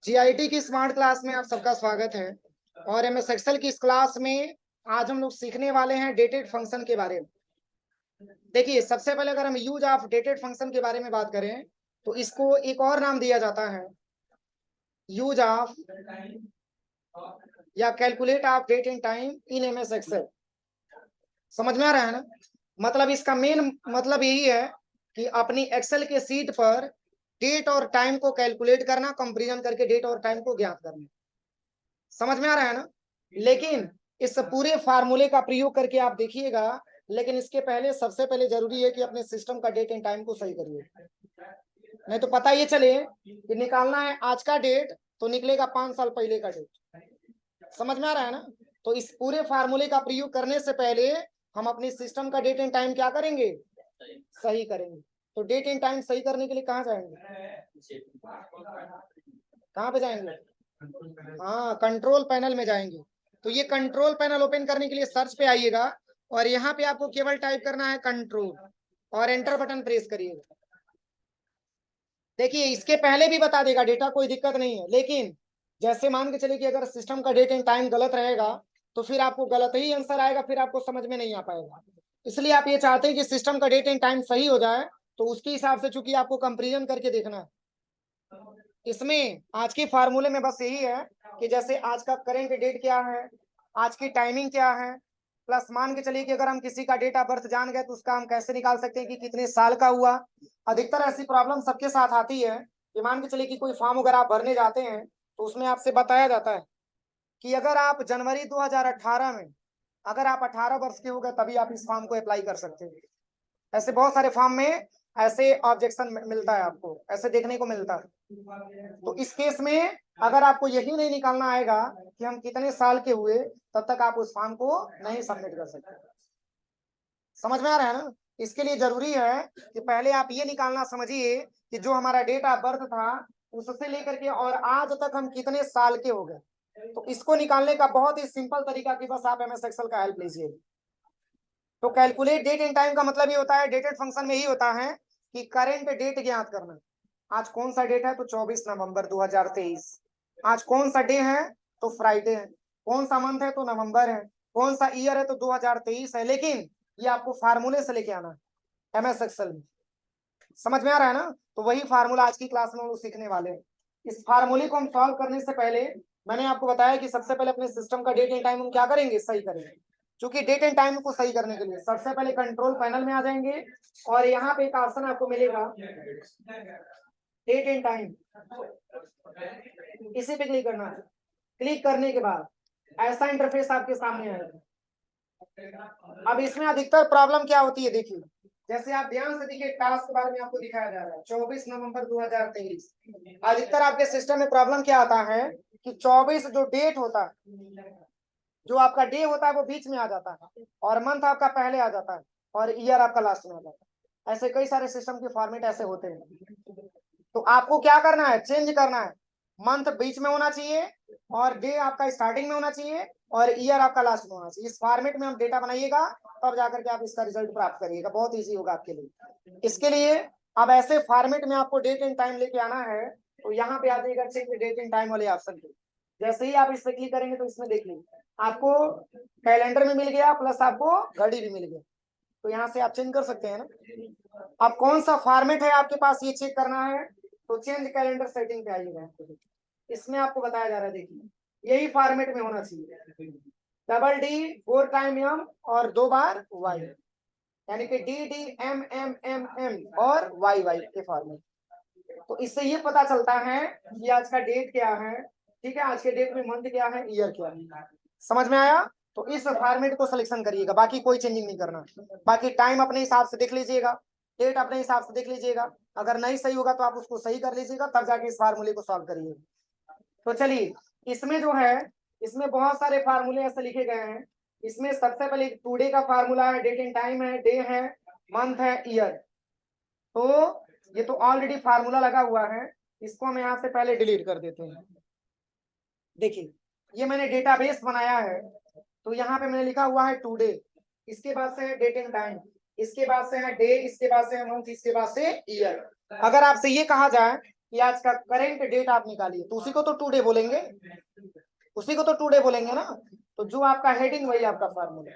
GIT की smart class में आप सबका स्वागत है। और एमएस एक्सेल की इस क्लास में आज हम लोग सीखने वाले हैं डेटेड फंक्शन के बारे में। देखिए, सबसे पहले अगर हम यूज ऑफ डेटेड फंक्शन के बारे में बात करें तो इसको एक और नाम दिया जाता है यूज ऑफ या calculate of date and time in MS Excel. समझ में आ रहा है ना? मतलब इसका मेन मतलब यही है कि अपनी एक्सेल के सीट पर डेट और टाइम को कैलकुलेट करना, कंपेरिजन करके डेट और टाइम को ज्ञात करना। समझ में आ रहा है ना? लेकिन इस पूरे फार्मूले का प्रयोग करके आप देखिएगा, लेकिन इसके पहले सबसे पहले जरूरी है कि अपने सिस्टम का डेट एंड टाइम को सही करिए। नहीं तो पता ये चले कि निकालना है आज का डेट तो निकलेगा 5 साल पहले का डेट। समझ में आ रहा है ना? तो इस पूरे फार्मूले का प्रयोग करने से पहले हम अपनी सिस्टम का डेट एंड टाइम क्या करेंगे? सही करेंगे। तो डेट एंड टाइम सही करने के लिए कहाँ जाएंगे? कहाँ पे जाएंगे? हाँ, कंट्रोल पैनल में जाएंगे। तो ये कंट्रोल पैनल ओपन करने के लिए सर्च पे आइएगा और यहाँ पे आपको केवल टाइप करना है कंट्रोल और एंटर बटन प्रेस करिएगा। देखिए, इसके पहले भी बता देगा डेटा, कोई दिक्कत नहीं है, लेकिन जैसे मान के चलिए कि अगर सिस्टम का डेट एंड टाइम गलत रहेगा तो फिर आपको गलत ही आंसर आएगा, फिर आपको समझ में नहीं आ पाएगा। इसलिए आप ये चाहते हैं कि सिस्टम का डेट एंड टाइम सही हो जाए, तो उसके हिसाब से चूंकि आपको कंपेरिजन करके देखना है। इसमें आज के फार्मूले में बस यही है कि जैसे आज का करेंट डेट क्या है, आज की टाइमिंग क्या है, प्लस मान के चलिए कि अगर हम किसी का डेट ऑफ बर्थ जान गए तो उसका हम कैसे निकाल सकते हैं कि कितने साल का हुआ। अधिकतर ऐसी प्रॉब्लम सबके साथ आती है कि मान के चलिए कि कोई फॉर्म अगर आप भरने जाते हैं तो उसमें आपसे बताया जाता है कि अगर आप जनवरी 2018 में अगर आप 18 वर्ष के हो गए तभी आप इस फॉर्म को अप्लाई कर सकते हैं। ऐसे बहुत सारे फॉर्म में ऐसे ऑब्जेक्शन मिलता है, आपको ऐसे देखने को मिलता है। तो इस केस में अगर आपको यही नहीं निकालना आएगा कि हम कितने साल के हुए, तब तक आप उस फॉर्म को नहीं सबमिट कर सकते। समझ में आ रहा है ना? इसके लिए जरूरी है कि पहले आप ये निकालना समझिए कि जो हमारा डेट ऑफ बर्थ था उससे लेकर के और आज तक हम कितने साल के हो गए। तो इसको निकालने का बहुत ही सिंपल तरीका कि बस आप एमएस एक्सेल का हेल्प लीजिए। तो कैलकुलेट डेट एंड टाइम का मतलब ये होता है, डेटेड फंक्शन में ही होता है कि करेंट डेट ज्ञात करना। आज कौन सा डेट है? तो 24 नवंबर 2023। आज कौन सा डे है? तो फ्राइडे है। कौन सा मंथ है? तो नवंबर है। कौन सा ईयर है? तो 2023 है। लेकिन ये आपको फार्मूले से लेके आना है एमएस एक्सेल में। समझ में आ रहा है ना? तो वही फार्मूला आज की क्लास में हम लोग सीखने वाले हैं। इस फार्मूले को हम सॉल्व करने से पहले मैंने आपको बताया कि सबसे पहले अपने सिस्टम का डेट एंड टाइम हम क्या करेंगे? सही करेंगे। क्योंकि डेट एंड टाइम को सही करने के लिए सबसे पहले कंट्रोल पैनल में आ जाएंगे और यहाँ पे एक ऑप्शन आपको मिलेगा डेट एंड टाइम, इसी पे क्लिक करना है। क्लिक करने के बाद ऐसा इंटरफेस आपके सामने आएगा। अब इसमें अधिकतर प्रॉब्लम क्या होती है, देखिए जैसे आप ध्यान से देखिए, टास्क के बारे में आपको दिखाया जा रहा है 24 नवंबर 2023। अधिकतर आपके सिस्टम में प्रॉब्लम क्या आता है कि 24 जो डेट होता है, जो आपका डे होता है वो बीच में आ जाता है और मंथ आपका पहले आ जाता है और ईयर आपका लास्ट में आ जाता है। ऐसे कई सारे सिस्टम के फॉर्मेट ऐसे होते हैं। तो आपको क्या करना है? चेंज करना है। मंथ बीच में होना चाहिए और डे आपका स्टार्टिंग में होना चाहिए और ईयर आपका लास्ट में होना चाहिए। इस फॉर्मेट में हम डेटा बनाइएगा, तब जाकर के आप इसका रिजल्ट प्राप्त करिएगा। बहुत इजी होगा आपके लिए। इसके लिए अब ऐसे फॉर्मेट में आपको डेट एंड टाइम लेके आना है, तो यहाँ पे आ जाइएगा चेंज डेट एंड टाइम वाले ऑप्शन पे। जैसे ही आप इस पे क्लिक करेंगे तो इसमें देख लीजिए आपको कैलेंडर में मिल गया, प्लस आपको घड़ी भी मिल गया। तो यहाँ से आप चेंज कर सकते हैं ना। अब कौन सा फॉर्मेट है आपके पास ये चेक करना है, तो चेंज कैलेंडर सेटिंग पे आइएगा। इसमें आपको बताया जा रहा है, देखिए यही फॉर्मेट में होना चाहिए। डबल डी 4 टाइम एम और 2 बार वाई, यानी कि D D M M M M और वाई वाई के फॉर्मेट। तो इससे ये पता चलता है कि आज का डेट क्या है, ठीक है, आज के डेट में मंथ क्या है, ईयर क्या है। समझ में आया? तो इस फॉर्मेट को सिलेक्शन करिएगा, बाकी कोई चेंजिंग नहीं करना। बाकी टाइम अपने हिसाब से देख लीजिएगा, डेट अपने हिसाब से देख लीजिएगा। अगर नहीं सही होगा तो आप उसको सही कर लीजिएगा, तब जाके इस फार्मूले को सॉल्व करिएगा। तो चलिए, इसमें जो है इसमें बहुत सारे फार्मूले ऐसे लिखे गए हैं। इसमें सबसे पहले टुडे का फार्मूला है, डेट एंड टाइम है, डे है, मंथ है, ईयर। तो ये तो ऑलरेडी फार्मूला लगा हुआ है, इसको हम यहाँ से पहले डिलीट कर देते हैं। देखिए, ये मैंने डेटाबेस बनाया है, तो यहाँ पे मैंने लिखा हुआ है टुडे, इसके बाद से है डेट एंड टाइम, इसके बाद से है डे, इसके बाद से है मंथ, इसके बाद से ईयर। अगर आपसे ये कहा जाए कि आज का करेंट डेट आप निकालिए, तो उसी को तो टुडे बोलेंगे, उसी को तो टुडे बोलेंगे ना। तो जो आपका हेडिंग वही आपका formula,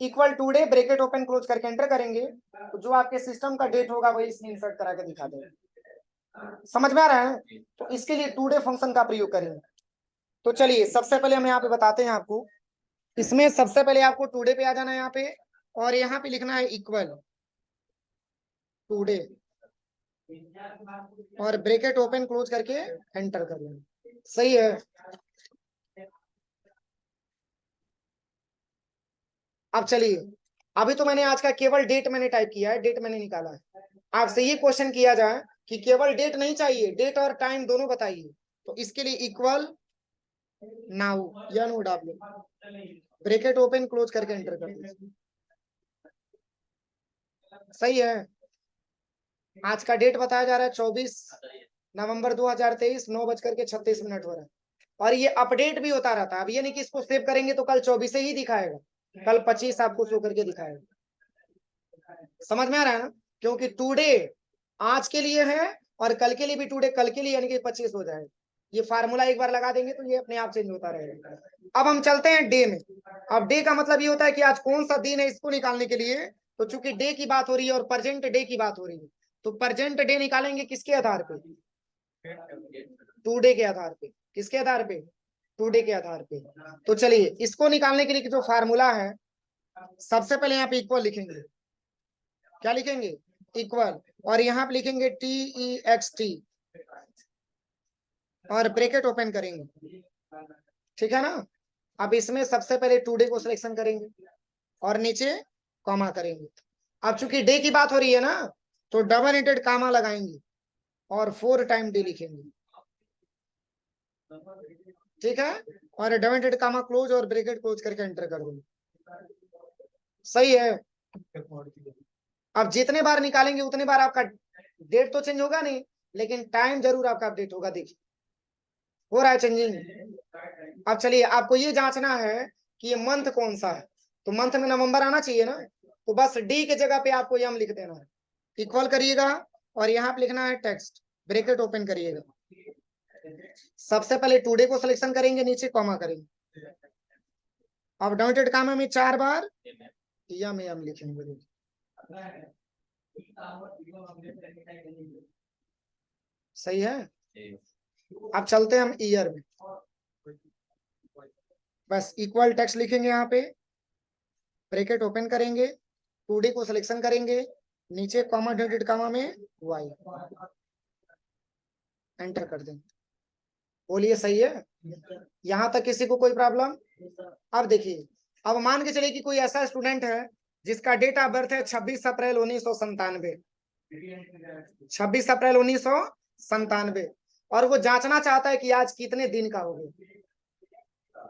equal today bracket open close करके एंटर करेंगे, तो जो आपके सिस्टम का डेट होगा वही इसमें इंसर्ट करा के दिखा देंगे। समझ में आ रहा है? तो इसके लिए टुडे फंक्शन का प्रयोग करेंगे। तो चलिए सबसे पहले हम यहाँ पे बताते हैं आपको, इसमें सबसे पहले आपको टुडे पे आ जाना है यहाँ पे, और यहाँ पे लिखना है इक्वल टुडे और ब्रैकेट ओपन क्लोज करके एंटर कर लेना। सही है? अब चलिए, अभी तो मैंने आज का केवल डेट मैंने टाइप किया है, डेट मैंने निकाला है। आपसे ये क्वेश्चन किया जाए कि केवल डेट नहीं चाहिए, डेट और टाइम दोनों बताइए, तो इसके लिए इक्वल नाउ या now W bracket open close करके एंटर कर दीजिए। सही है? आज का डेट बताया जा रहा है 24 नवंबर 2023, 9:36 हो रहा है, और ये अपडेट भी होता रहता है। अब ये नहीं कि इसको सेव करेंगे तो कल 24 ही दिखाएगा, कल 25 आपको शो करके दिखाएगा। समझ में आ रहा है ना? क्योंकि टुडे आज के लिए है और कल के लिए भी टुडे, कल के लिए यानी कि 25 हो जाएगा। ये फार्मूला एक बार लगा देंगे तो ये अपने आप चेंज होता रहेगा। अब हम चलते हैं डे में। अब डे का मतलब ये होता है कि आज कौन सा दिन है, इसको निकालने के लिए तो चूंकि डे की बात हो रही है और प्रेजेंट डे की बात हो रही है, तो प्रेजेंट डे निकालेंगे किसके आधार पे? टुडे के आधार पे। किसके आधार पे? टुडे के आधार पे। तो चलिए इसको निकालने के लिए जो फार्मूला है, सबसे पहले यहाँ पे इक्वल लिखेंगे। क्या लिखेंगे? इक्वल, और यहाँ पे लिखेंगे TEXT और ब्रैकेट ओपन करेंगे। ठीक है ना? अब इसमें सबसे पहले टुडे को सिलेक्शन करेंगे और नीचे कॉमा करेंगे। अब चूंकि डे की बात हो रही है ना, तो डबल इंटेड कामा लगाएंगे और 4 टाइम डे लिखेंगे। ठीक है? और डबल इंटेड कामा क्लोज और ब्रैकेट क्लोज करके एंटर कर देंगे। सही है? अब जितने बार निकालेंगे उतने बार आपका डेट तो चेंज होगा नहीं, लेकिन टाइम जरूर आपका अपडेट होगा। देखिए हो रहा है चेंजिंग। अब चलिए आपको ये जांचना है कि ये मंथ कौन सा है, तो मंथ में नवंबर आना चाहिए ना, तो बस डी के जगह पे आपको यम लिख देना है। इक्वल करिएगा और यहाँ पे लिखना है टेक्स्ट, ब्रैकेट ओपन करिएगा। सबसे पहले टुडे को सिलेक्शन करेंगे, नीचे कॉमा करेंगे। अब डॉटेड कामा में 4 बार यम लिखेंगे। सही है? अब चलते हैं हम ईयर में। बस इक्वल टेक्स्ट लिखेंगे, यहाँ पे ब्रैकेट ओपन करेंगे, टुडे को सिलेक्शन करेंगे, नीचे कॉमा डॉटेड कामा में वाई एंटर कर देंगे। बोलिए सही है? यहाँ तक किसी को कोई प्रॉब्लम? अब देखिए, अब मान के चलिए कि कोई ऐसा स्टूडेंट है जिसका डेट ऑफ बर्थ है 26 अप्रैल 1997, 26 अप्रैल 1997, और वो जांचना चाहता है कि आज कितने दिन का हो गया,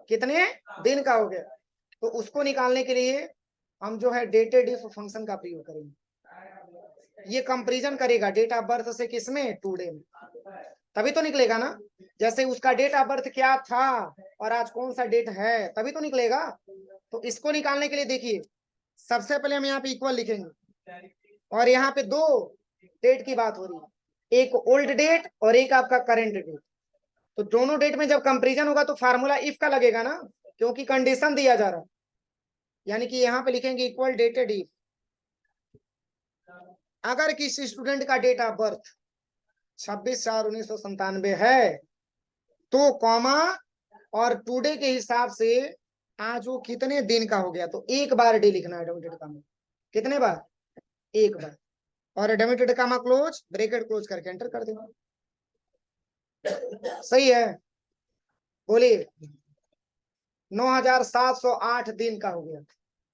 कितने दिन का हो गया। तो उसको निकालने के लिए हम जो है डेटेड इफ फंक्शन का प्रयोग करेंगे। ये कंपैरिजन करेगा डेट ऑफ बर्थ से, किसमें? टुडे में, तभी तो निकलेगा ना। जैसे उसका डेट ऑफ बर्थ क्या था और आज कौन सा डेट है, तभी तो निकलेगा। तो इसको निकालने के लिए देखिए, सबसे पहले हम यहाँ पे इक्वल लिखेंगे, और यहाँ पे 2 डेट की बात हो रही है, एक ओल्ड डेट और एक आपका करेंट डेट। तो दोनों डेट में जब कंपैरिजन होगा तो फार्मूला इफ का लगेगा ना, क्योंकि कंडीशन दिया जा रहा है। यानी कि यहाँ पे लिखेंगे इक्वल डेटेड इफ, अगर किसी स्टूडेंट का डेट ऑफ बर्थ 26/4/1997 है, तो कॉमा और टुडे के हिसाब से आज वो कितने दिन का हो गया, तो एक बार डे लिखना है डेबिटेड कामा। कितने बार? एक बार। और डेबिटेड कामा क्लोज, ब्रैकेट क्लोज करके एंटर कर देना। सही है? बोलिए 9708 दिन का हो गया।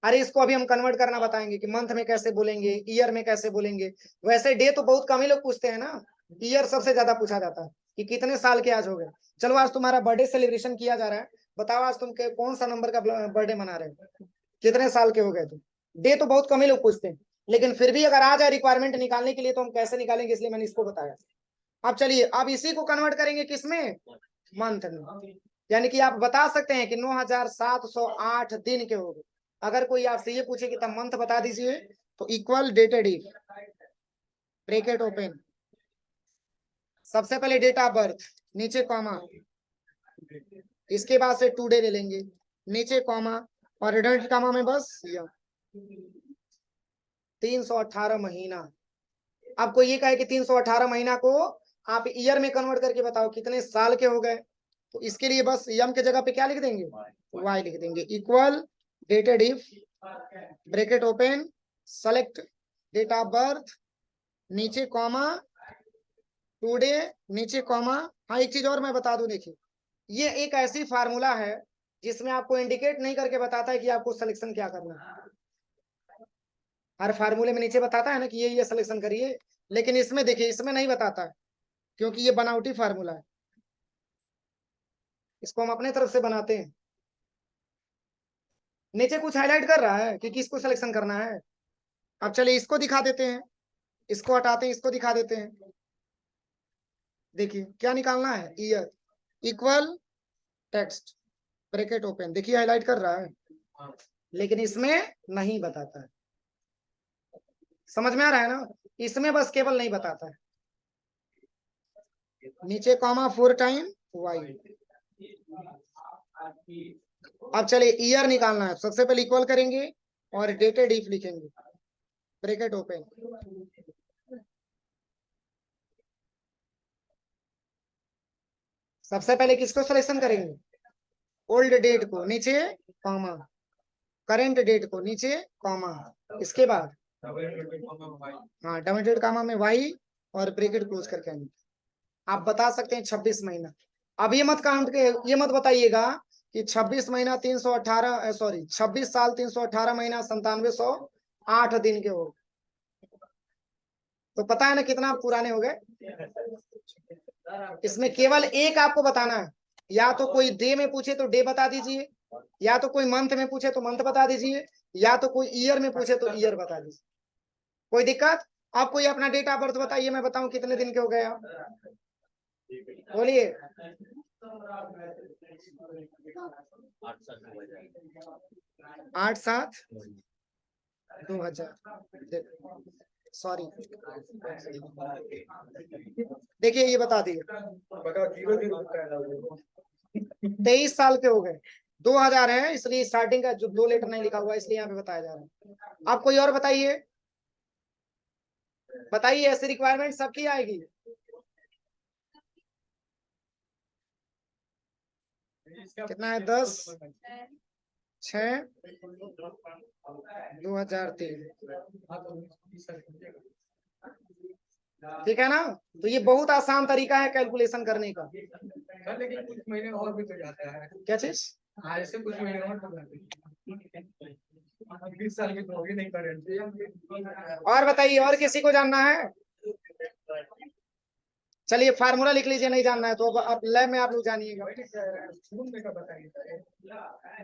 अरे इसको अभी हम कन्वर्ट करना बताएंगे कि मंथ में कैसे बोलेंगे, ईयर में कैसे बोलेंगे। वैसे डे तो बहुत कम ही लोग पूछते हैं ना, ईयर सबसे ज्यादा पूछा जाता है कि कितने साल के आज हो गए। चलो आज तुम्हारा बर्थडे सेलिब्रेशन किया जा रहा है, बताओ आज तुम कौन सा नंबर का बर्थडे मना रहे हो, कितने साल के हो गए तुम। डे तो बहुत कम ही लोग पूछते हैं, लेकिन फिर भी अगर आ जाए रिक्वायरमेंट निकालने के लिए तो हम कैसे निकालेंगे, इसलिए मैंने इसको बताया। अब चलिए अब इसी को कन्वर्ट करेंगे किसमें? मंथ में। यानी कि आप बता सकते हैं कि 9708 दिन के हो गए। अगर कोई आपसे ये पूछे कि तब मंथ बता दीजिए, तो equal dated if bracket open सबसे पहले डेट ऑफ बर्थ, नीचे कॉमा, इसके बाद से टुडे ले लेंगे, नीचे कॉमा, और रिडंडेंट कॉमा में बस ईयर। 318 महीना। आपको ये कहे कि 318 महीना को आप ईयर में कन्वर्ट करके बताओ कितने साल के हो गए, तो इसके लिए बस यम के जगह पे क्या लिख देंगे, वाई लिख देंगे, equal dated if, bracket open, select date of birth, नीचे कॉमा, टुडे, नीचे कॉमा। हाँ, एक चीज और मैं बता दूं, देखिए ये एक ऐसी फार्मूला है जिसमें आपको इंडिकेट नहीं करके बताता है कि आपको सिलेक्शन क्या करना है। हर फार्मूले में नीचे बताता है ना कि ये सिलेक्शन करिए, लेकिन इसमें देखिए, इसमें नहीं बताता है क्योंकि ये बनावटी फार्मूला है, इसको हम अपने तरफ से बनाते हैं। नीचे कुछ हाईलाइट कर रहा है कि किसको सिलेक्शन करना है। अब चलिए इसको दिखा देते हैं, इसको हटाते हैं, इसको दिखा देते हैं। देखिए क्या निकालना है, year equal text, bracket open, देखिए हाईलाइट कर रहा है, लेकिन इसमें नहीं बताता है। समझ में आ रहा है ना, इसमें बस केवल नहीं बताता है। नीचे कॉमा 4 टाइम वाई। अब चलिए ईयर निकालना है, सबसे पहले इक्वल करेंगे और डेटेड इफ लिखेंगे, ब्रैकेट ओपन, सबसे पहले किसको सिलेक्शन करेंगे, ओल्ड डेट को, नीचे कॉमा, करेंट डेट को, नीचे कॉमा, इसके बाद हाँ डबल डेट कॉमा में वाई और ब्रैकेट क्लोज करके आएंगे। आप बता सकते हैं 26 महीना। अब ये मत काउंट के, ये मत बताइएगा कि 26 महीना 318, सॉरी 26 साल 318 महीना 9708 दिन के हो, तो पता है ना कितना पुराने हो गए। इसमें केवल एक आपको बताना है, या तो कोई डे में पूछे तो डे बता दीजिए, या तो कोई मंथ में पूछे तो मंथ बता दीजिए, या तो कोई ईयर में पूछे तो ईयर बता दीजिए। कोई दिक्कत? आप कोई अपना डेट ऑफ बर्थ बताइए, मैं बताऊं कितने दिन के हो गए आप, बोलिए। 8/7/2000, सॉरी देखिए ये बता दिए 23 साल के हो गए, 2000 है, इसलिए स्टार्टिंग का जो 2 लेटर नहीं लिखा हुआ इसलिए यहाँ पे बताया जा रहा है। आप कोई और बताइए, बताइए, ऐसी रिक्वायरमेंट सबकी आएगी। कितना है, 10/6/2003, ठीक है ना। तो ये बहुत आसान तरीका है कैलकुलेशन करने का। लेकिन कुछ महीने और भी तो जाता है, क्या चीज? हाँ ऐसे कुछ महीने और तो जाते हैं, 20 साल की तो होगी नहीं करेंट। और बताइए, और किसी को जानना है? चलिए फार्मूला लिख लीजिए, नहीं जानना है तो अब लैब में आप लोग जानिएगा। बताइए।